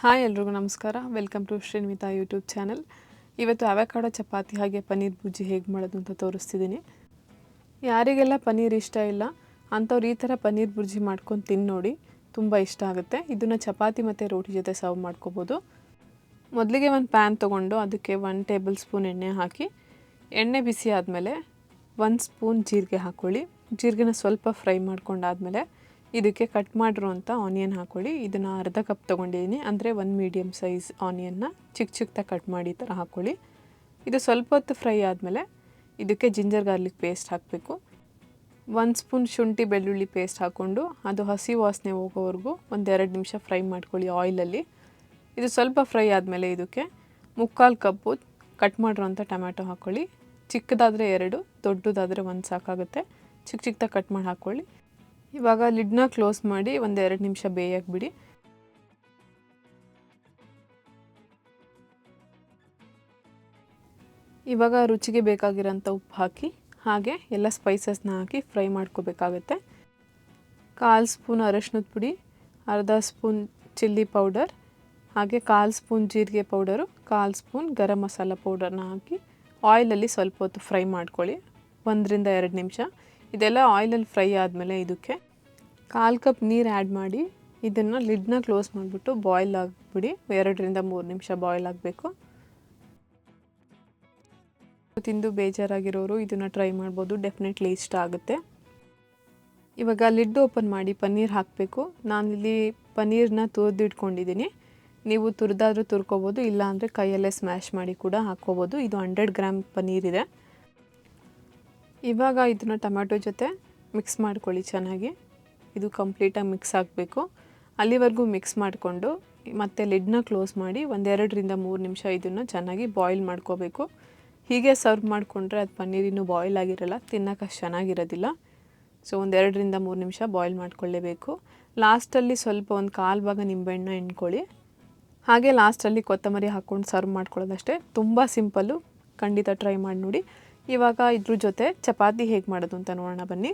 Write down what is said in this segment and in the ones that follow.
Hi ಎಲ್ರಿಗೂ ನಮಸ್ಕಾರ. Welcome to Shrinita YouTube channel. ಇವತ್ತು ಅವಕಾಡೋ ಚಪಾತಿ ಹಾಗೆ ಪನ್ನೀರ್ ಬುಜ್ಜಿ ಹೇಗೆ ಮಾಡೋದು ಅಂತ ತೋರಿಸ್ತಿದ್ದೀನಿ. ಯಾರಿಗೆಲ್ಲ ಪನ್ನೀರ್ ಇಷ್ಟ ಇಲ್ಲ ಅಂಥವ್ರು ಈ ಥರ ಪನ್ನೀರ್ ಬುರ್ಜಿ ಮಾಡ್ಕೊಂಡು ತಿಂದು ನೋಡಿ, ತುಂಬ ಇಷ್ಟ ಆಗುತ್ತೆ. ಇದನ್ನು ಚಪಾತಿ ಮತ್ತು ರೋಟಿ ಜೊತೆ ಸರ್ವ್ ಮಾಡ್ಕೋಬೋದು. ಮೊದಲಿಗೆ ಒಂದು ಪ್ಯಾನ್ ತೊಗೊಂಡು ಅದಕ್ಕೆ 1 ಟೇಬಲ್ ಸ್ಪೂನ್ ಎಣ್ಣೆ ಹಾಕಿ, ಎಣ್ಣೆ ಬಿಸಿ ಆದಮೇಲೆ 1 ಸ್ಪೂನ್ ಜೀರಿಗೆ ಹಾಕ್ಕೊಳ್ಳಿ. ಜೀರಿಗೆನ ಸ್ವಲ್ಪ ಫ್ರೈ ಮಾಡ್ಕೊಂಡಾದಮೇಲೆ ಇದಕ್ಕೆ ಕಟ್ ಮಾಡಿರುವಂಥ ಆನಿಯನ್ ಹಾಕ್ಕೊಳ್ಳಿ. ಇದನ್ನು ಅರ್ಧ ಕಪ್ ತೊಗೊಂಡಿದ್ದೀನಿ, ಅಂದರೆ 1 ಮೀಡಿಯಮ್ ಸೈಜ್ ಆನಿಯನ್ನ ಚಿಕ್ಕದಾಗಿ ಕಟ್ ಮಾಡಿ ಈ ಥರ ಹಾಕ್ಕೊಳ್ಳಿ. ಇದು ಸ್ವಲ್ಪ ಹೊತ್ತು ಫ್ರೈ ಆದಮೇಲೆ ಇದಕ್ಕೆ ಜಿಂಜರ್ ಗಾರ್ಲಿಕ್ ಪೇಸ್ಟ್ ಹಾಕಬೇಕು. 1 ಸ್ಪೂನ್ ಶುಂಠಿ ಬೆಳ್ಳುಳ್ಳಿ ಪೇಸ್ಟ್ ಹಾಕ್ಕೊಂಡು ಅದು ಹಸಿ ವಾಸನೆ ಹೋಗೋವರೆಗೂ 1-2 ನಿಮಿಷ ಫ್ರೈ ಮಾಡ್ಕೊಳ್ಳಿ ಆಯಿಲಲ್ಲಿ. ಇದು ಸ್ವಲ್ಪ ಫ್ರೈ ಆದಮೇಲೆ ಇದಕ್ಕೆ 3/4 ಕಪ್ಪು ಕಟ್ ಮಾಡಿರೋಂಥ ಟೊಮ್ಯಾಟೊ ಹಾಕ್ಕೊಳ್ಳಿ. ಚಿಕ್ಕದಾದರೆ 2, ದೊಡ್ಡದಾದರೆ 1 ಸಾಕಾಗುತ್ತೆ. ಚಿಕ್ಕದಾಗಿ ಕಟ್ ಮಾಡಿ ಹಾಕ್ಕೊಳ್ಳಿ. ಇವಾಗ ಲಿಡ್ನ ಕ್ಲೋಸ್ ಮಾಡಿ 1-2 ನಿಮಿಷ ಬೇಯಕ್ಕೆ ಬಿಡಿ. ಇವಾಗ ರುಚಿಗೆ ಬೇಕಾಗಿರೋಂಥ ಉಪ್ಪು ಹಾಕಿ, ಹಾಗೆ ಎಲ್ಲ ಸ್ಪೈಸಸ್ನ ಹಾಕಿ ಫ್ರೈ ಮಾಡ್ಕೋಬೇಕಾಗತ್ತೆ. 1/4 ಸ್ಪೂನ್ ಅರಶಿನದ ಪುಡಿ, ಅರ್ಧ ಸ್ಪೂನ್ ಚಿಲ್ಲಿ ಪೌಡರ್, ಹಾಗೆ 1/4 ಸ್ಪೂನ್ ಜೀರಿಗೆ ಪೌಡರು, 1/4 ಸ್ಪೂನ್ ಗರಂ ಮಸಾಲ ಪೌಡರ್ನ ಹಾಕಿ ಆಯಿಲಲ್ಲಿ ಸ್ವಲ್ಪ ಹೊತ್ತು ಫ್ರೈ ಮಾಡ್ಕೊಳ್ಳಿ, 1-2 ನಿಮಿಷ. ಇದೆಲ್ಲ ಆಯಿಲಲ್ಲಿ ಫ್ರೈ ಆದಮೇಲೆ ಇದಕ್ಕೆ 1/4 ಕಪ್ ನೀರು ಆ್ಯಡ್ ಮಾಡಿ ಇದನ್ನು ಲಿಡ್ನ ಕ್ಲೋಸ್ ಮಾಡಿಬಿಟ್ಟು ಬಾಯ್ಲ್ ಆಗಿಬಿಡಿ. 2-3 ನಿಮಿಷ ಬಾಯ್ಲ್ ಆಗಬೇಕು. ತಿಂದು ಬೇಜಾರಾಗಿರೋರು ಇದನ್ನು ಟ್ರೈ ಮಾಡ್ಬೋದು, ಡೆಫಿನೆಟ್ಲಿ ಇಷ್ಟ ಆಗುತ್ತೆ. ಇವಾಗ ಲಿಡ್ ಓಪನ್ ಮಾಡಿ ಪನ್ನೀರ್ ಹಾಕಬೇಕು. ನಾನಿಲ್ಲಿ ಪನ್ನೀರನ್ನ ತುರಿದಿಟ್ಕೊಂಡಿದ್ದೀನಿ. ನೀವು ತುರಿದಾದರೂ ತುರ್ಕೋಬೋದು, ಇಲ್ಲಾಂದರೆ ಕೈಯಲ್ಲೇ ಸ್ಮ್ಯಾಶ್ ಮಾಡಿ ಕೂಡ ಹಾಕ್ಕೋಬೋದು. ಇದು 100 ಗ್ರಾಮ್ ಪನ್ನೀರ್ ಇದೆ. ಇವಾಗ ಇದನ್ನು ಟೊಮ್ಯಾಟೊ ಜೊತೆ ಮಿಕ್ಸ್ ಮಾಡ್ಕೊಳ್ಳಿ ಚೆನ್ನಾಗಿ. ಇದು ಕಂಪ್ಲೀಟಾಗಿ ಮಿಕ್ಸ್ ಆಗಬೇಕು. ಅಲ್ಲಿವರೆಗೂ ಮಿಕ್ಸ್ ಮಾಡಿಕೊಂಡು ಮತ್ತೆ ಲಿಡ್ನ ಕ್ಲೋಸ್ ಮಾಡಿ 1-2-3 ನಿಮಿಷ ಇದನ್ನು ಚೆನ್ನಾಗಿ ಬಾಯ್ಲ್ ಮಾಡ್ಕೋಬೇಕು. ಹೀಗೆ ಸರ್ವ್ ಮಾಡಿಕೊಂಡ್ರೆ ಅದು ಪನ್ನೀರ್ ಇನ್ನೂ ಬಾಯ್ಲ್ ಆಗಿರಲ್ಲ, ತಿನ್ನೋಕೆ ಅಷ್ಟು ಚೆನ್ನಾಗಿರೋದಿಲ್ಲ. ಸೊ 1-2-3 ನಿಮಿಷ ಬಾಯ್ಲ್ ಮಾಡ್ಕೊಳ್ಳೇಬೇಕು. ಲಾಸ್ಟಲ್ಲಿ ಸ್ವಲ್ಪ 1/4 ಭಾಗ ನಿಂಬೆಹಣ್ಣು ಹಿಂಡ್ಕೊಳ್ಳಿ. ಹಾಗೆ ಲಾಸ್ಟಲ್ಲಿ ಕೊತ್ತಂಬರಿ ಹಾಕ್ಕೊಂಡು ಸರ್ವ್ ಮಾಡ್ಕೊಳ್ಳೋದಷ್ಟೇ. ತುಂಬ ಸಿಂಪಲ್ಲು, ಖಂಡಿತ ಟ್ರೈ ಮಾಡಿ ನೋಡಿ. ಇವಾಗ ಇದ್ರ ಜೊತೆ ಚಪಾತಿ ಹೇಗೆ ಮಾಡೋದು ಅಂತ ನೋಡೋಣ ಬನ್ನಿ.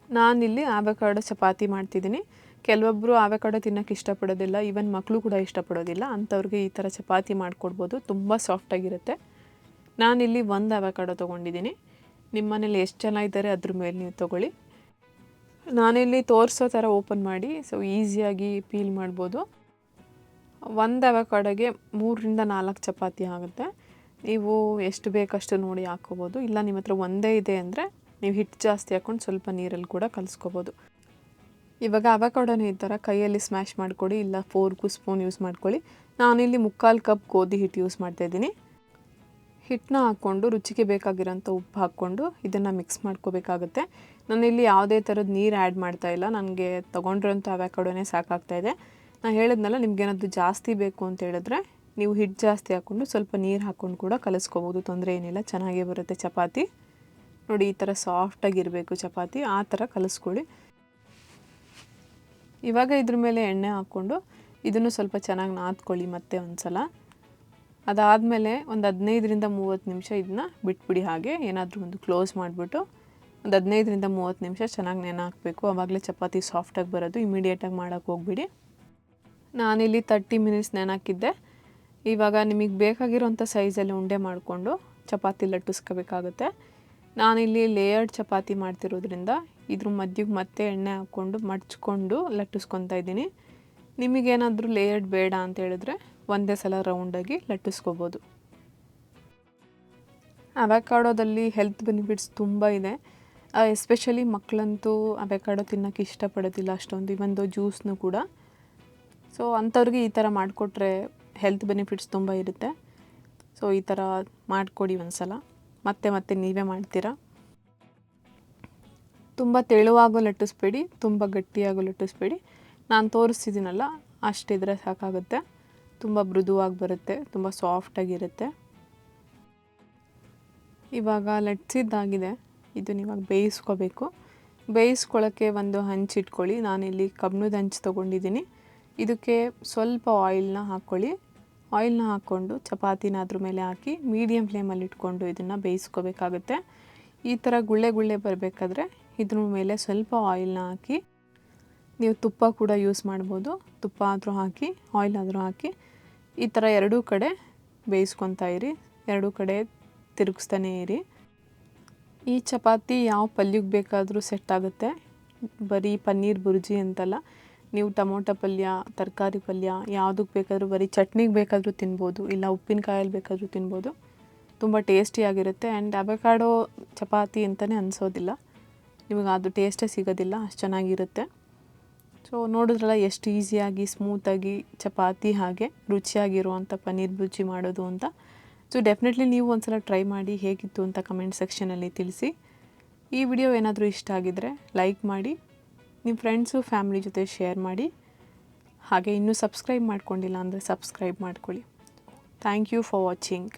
ನಾನಿಲ್ಲಿ ಅವಕಾಡೋ ಚಪಾತಿ ಮಾಡ್ತಿದ್ದೀನಿ. ಕೆಲವೊಬ್ಬರು ಅವಕಾಡೋ ತಿನ್ನೋಕ್ಕೆ ಇಷ್ಟಪಡೋದಿಲ್ಲ, ಈವನ್ ಮಕ್ಕಳು ಕೂಡ ಇಷ್ಟಪಡೋದಿಲ್ಲ. ಅಂಥವ್ರಿಗೆ ಈ ಥರ ಚಪಾತಿ ಮಾಡಿಕೊಡ್ಬೋದು, ತುಂಬ ಸಾಫ್ಟಾಗಿರುತ್ತೆ. ನಾನಿಲ್ಲಿ 1 ಅವಕಾಡೋ ತೊಗೊಂಡಿದ್ದೀನಿ. ನಿಮ್ಮ ಮನೇಲಿ ಎಷ್ಟು ಜನ ಇದ್ದಾರೆ ಅದ್ರ ಮೇಲೆ ನೀವು ತೊಗೊಳ್ಳಿ. ನಾನಿಲ್ಲಿ ತೋರಿಸೋ ಥರ ಓಪನ್ ಮಾಡಿ ಸೊ ಈಸಿಯಾಗಿ ಪೀಲ್ ಮಾಡ್ಬೋದು. 1 ಅವಕಾಡೋಗೆ 3-4 ಚಪಾತಿ ಆಗುತ್ತೆ. ನೀವು ಎಷ್ಟು ಬೇಕಷ್ಟು ನೋಡಿ ಹಾಕ್ಕೋಬೋದು. ಇಲ್ಲ ನಿಮ್ಮ ಹತ್ರ ಒಂದೇ ಇದೆ ಅಂದರೆ ನೀವು ಹಿಟ್ಟು ಜಾಸ್ತಿ ಹಾಕ್ಕೊಂಡು ಸ್ವಲ್ಪ ನೀರಲ್ಲಿ ಕೂಡ ಕಲಿಸ್ಕೋಬೋದು. ಇವಾಗ ಅವಕಾಡೋನ ಈ ಥರ ಕೈಯಲ್ಲಿ ಸ್ಮ್ಯಾಶ್ ಮಾಡಿಕೊಡಿ, ಇಲ್ಲ ಫೋರ್ಕು ಸ್ಪೂನ್ ಯೂಸ್ ಮಾಡ್ಕೊಳ್ಳಿ. ನಾನಿಲ್ಲಿ 3/4 ಕಪ್ ಗೋಧಿ ಹಿಟ್ಟು ಯೂಸ್ ಮಾಡ್ತಾಯಿದ್ದೀನಿ. ಹಿಟ್ಟನ್ನ ಹಾಕ್ಕೊಂಡು ರುಚಿಗೆ ಬೇಕಾಗಿರೋಂಥ ಉಪ್ಪು ಹಾಕ್ಕೊಂಡು ಇದನ್ನು ಮಿಕ್ಸ್ ಮಾಡ್ಕೋಬೇಕಾಗುತ್ತೆ. ನಾನಿಲ್ಲಿ ಯಾವುದೇ ಥರದ ನೀರು ಆ್ಯಡ್ ಮಾಡ್ತಾಯಿಲ್ಲ, ನನಗೆ ತೊಗೊಂಡಿರೋಂಥ ಅವಕಾಡೋನೇ ಸಾಕಾಗ್ತಾಯಿದೆ. ನಾನು ಹೇಳಿದ್ನಲ್ಲ, ನಿಮ್ಗೇನಾದರೂ ಜಾಸ್ತಿ ಬೇಕು ಅಂತ ಹೇಳಿದ್ರೆ ನೀವು ಹಿಟ್ಟು ಜಾಸ್ತಿ ಹಾಕ್ಕೊಂಡು ಸ್ವಲ್ಪ ನೀರು ಹಾಕ್ಕೊಂಡು ಕೂಡ ಕಲಿಸ್ಕೋಬೋದು, ತೊಂದರೆ ಏನಿಲ್ಲ, ಚೆನ್ನಾಗೇ ಬರುತ್ತೆ ಚಪಾತಿ. ನೋಡಿ ಈ ಥರ ಸಾಫ್ಟಾಗಿರಬೇಕು ಚಪಾತಿ, ಆ ಥರ ಕಲಿಸ್ಕೊಳ್ಳಿ. ಇವಾಗ ಇದ್ರ ಮೇಲೆ ಎಣ್ಣೆ ಹಾಕ್ಕೊಂಡು ಇದನ್ನು ಸ್ವಲ್ಪ ಚೆನ್ನಾಗಿ ನಾದ್ಕೊಳ್ಳಿ ಮತ್ತೆ ಒಂದು ಸಲ. ಅದಾದಮೇಲೆ ಒಂದು 15-30 ನಿಮಿಷ ಇದನ್ನ ಬಿಟ್ಬಿಡಿ. ಹಾಗೆ ಏನಾದರೂ ಒಂದು ಕ್ಲೋಸ್ ಮಾಡಿಬಿಟ್ಟು ಒಂದು 15-30 ನಿಮಿಷ ಚೆನ್ನಾಗಿ ನೆನೆ ಹಾಕಬೇಕು. ಆವಾಗಲೇ ಚಪಾತಿ ಸಾಫ್ಟಾಗಿ ಬರೋದು, ಇಮಿಡಿಯೇಟಾಗಿ ಮಾಡೋಕ್ಕೆ ಹೋಗ್ಬಿಡಿ. ನಾನಿಲ್ಲಿ 30 ಮಿನಿಟ್ಸ್ ನೆನೆ ಹಾಕಿದ್ದೆ. ಇವಾಗ ನಿಮಗೆ ಬೇಕಾಗಿರೋಂಥ ಸೈಜಲ್ಲಿ ಉಂಡೆ ಮಾಡಿಕೊಂಡು ಚಪಾತಿ ಲಟ್ಟಿಸ್ಕೋಬೇಕಾಗುತ್ತೆ. ನಾನಿಲ್ಲಿ ಲೇಯರ್ಡ್ ಚಪಾತಿ ಮಾಡ್ತಿರೋದ್ರಿಂದ ಇದ್ರ ಮಧ್ಯಕ್ಕೆ ಮತ್ತೆ ಎಣ್ಣೆ ಹಾಕ್ಕೊಂಡು ಮಡ್ಚ್ಕೊಂಡು ಲಟ್ಟಿಸ್ಕೊತಾ ಇದ್ದೀನಿ. ನಿಮಗೇನಾದರೂ ಲೇಯರ್ಡ್ ಬೇಡ ಅಂತ ಹೇಳಿದ್ರೆ ಒಂದೇ ಸಲ ರೌಂಡಾಗಿ ಲಟ್ಟಿಸ್ಕೋಬೋದು. ಅವಕಾಡೋದಲ್ಲಿ ಹೆಲ್ತ್ ಬೆನಿಫಿಟ್ಸ್ ತುಂಬ ಇದೆ. ಎಸ್ಪೆಷಲಿ ಮಕ್ಕಳಂತೂ ಅವಕಾಡೋ ತಿನ್ನೋಕ್ಕೆ ಇಷ್ಟಪಡೋದಿಲ್ಲ ಅಷ್ಟೊಂದು, ಇವೊಂದು ಜ್ಯೂಸ್ನು ಕೂಡ. ಸೊ ಅಂಥವ್ರಿಗೆ ಈ ಥರ ಮಾಡಿಕೊಟ್ರೆ ಹೆಲ್ತ್ ಬೆನಿಫಿಟ್ಸ್ ತುಂಬ ಇರುತ್ತೆ. ಸೊ ಈ ಥರ ಮಾಡಿಕೊಡಿ ಒಂದು ಸಲ, ಮತ್ತೆ ನೀವೇ ಮಾಡ್ತೀರಾ. ತುಂಬ ತೆಳುವಾಗೋ ಲಟ್ಟಿಸ್ಬೇಡಿ, ತುಂಬ ಗಟ್ಟಿಯಾಗೋ ಲಟ್ಟಿಸ್ಬೇಡಿ. ನಾನು ತೋರಿಸ್ತಿದ್ದೀನಲ್ಲ ಅಷ್ಟಿದ್ರೆ ಸಾಕಾಗುತ್ತೆ. ತುಂಬ ಮೃದುವಾಗಿ ಬರುತ್ತೆ, ತುಂಬ ಸಾಫ್ಟಾಗಿರುತ್ತೆ. ಇವಾಗ ಲಟ್ಟಿಸಿದ್ದಾಗಿದೆ, ಇದನ್ನ ಇವಾಗ ಬೇಯಿಸ್ಕೋಬೇಕು. ಬೇಯಿಸ್ಕೊಳ್ಳೋಕ್ಕೆ ಒಂದು ಹಂಚಿಟ್ಕೊಳ್ಳಿ. ನಾನಿಲ್ಲಿ ಕಬ್ಬಿಣದ ಹಂಚು ತೊಗೊಂಡಿದ್ದೀನಿ. ಇದಕ್ಕೆ ಸ್ವಲ್ಪ ಆಯಿಲ್ನ ಹಾಕ್ಕೊಳ್ಳಿ. ಆಯಿಲ್ನ ಹಾಕ್ಕೊಂಡು ಚಪಾತಿನ ಅದ್ರ ಮೇಲೆ ಹಾಕಿ ಮೀಡಿಯಮ್ ಫ್ಲೇಮಲ್ಲಿ ಇಟ್ಕೊಂಡು ಇದನ್ನು ಬೇಯಿಸ್ಕೋಬೇಕಾಗುತ್ತೆ. ಈ ಥರ ಗುಳ್ಳೆ ಬರಬೇಕಾದ್ರೆ ಇದ್ರ ಮೇಲೆ ಸ್ವಲ್ಪ ಆಯಿಲ್ನ ಹಾಕಿ ನೀವು ತುಪ್ಪ ಕೂಡ ಯೂಸ್ ಮಾಡ್ಬೋದು. ತುಪ್ಪ ಆದರೂ ಹಾಕಿ, ಆಯಿಲ್ ಆದರೂ ಹಾಕಿ ಈ ಥರ ಎರಡೂ ಕಡೆ ಬೇಯಿಸ್ಕೊತಾ ಇರಿ, ಎರಡೂ ಕಡೆ ತಿರುಗಿಸ್ತಾನೇ ಇರಿ. ಈ ಚಪಾತಿ ಯಾವ ಪಲ್ಯಕ್ಕೆ ಬೇಕಾದರೂ ಸೆಟ್ ಆಗುತ್ತೆ, ಬರೀ ಪನ್ನೀರ್ ಬುರ್ಜಿ ಅಂತಲ್ಲ. ನೀವು ಟೊಮೊಟೊ ಪಲ್ಯ, ತರಕಾರಿ ಪಲ್ಯ ಯಾವುದಕ್ಕೆ ಬೇಕಾದರೂ, ಬರೀ ಚಟ್ನಿಗೆ ಬೇಕಾದರೂ ತಿನ್ಬೋದು, ಇಲ್ಲ ಉಪ್ಪಿನಕಾಯಲ್ಲಿ ಬೇಕಾದರೂ ತಿನ್ಬೋದು. ತುಂಬ ಟೇಸ್ಟಿಯಾಗಿರುತ್ತೆ. ಆ್ಯಂಡ್ ಅವಕಾಡೋ ಚಪಾತಿ ಅಂತಲೇ ಅನಿಸೋದಿಲ್ಲ, ನಿಮಗೆ ಅದು ಟೇಸ್ಟೇ ಸಿಗೋದಿಲ್ಲ, ಅಷ್ಟು ಚೆನ್ನಾಗಿರುತ್ತೆ. ಸೊ ನೋಡಿದ್ರಲ್ಲ ಎಷ್ಟು ಈಸಿಯಾಗಿ ಸ್ಮೂತಾಗಿ ಚಪಾತಿ ಹಾಗೆ ರುಚಿಯಾಗಿರುವಂಥ ಪನ್ನೀರ್ ಬುರ್ಜಿ ಮಾಡೋದು ಅಂತ. ಸೊ ಡೆಫಿನೆಟ್ಲಿ ನೀವು ಒಂದ್ಸಲ ಟ್ರೈ ಮಾಡಿ, ಹೇಗಿತ್ತು ಅಂತ ಕಮೆಂಟ್ ಸೆಕ್ಷನಲ್ಲಿ ತಿಳಿಸಿ. ಈ ವಿಡಿಯೋ ಏನಾದರೂ ಇಷ್ಟ ಆಗಿದ್ದರೆ ಲೈಕ್ ಮಾಡಿ, ನಿಮ್ಮ ಫ್ರೆಂಡ್ಸು ಫ್ಯಾಮಿಲಿ ಜೊತೆ ಶೇರ್ ಮಾಡಿ. ಹಾಗೆ ಇನ್ನೂ ಸಬ್ಸ್ಕ್ರೈಬ್ ಮಾಡ್ಕೊಂಡಿಲ್ಲ ಅಂದರೆ ಸಬ್ಸ್ಕ್ರೈಬ್ ಮಾಡ್ಕೊಳ್ಳಿ. Thank you for watching.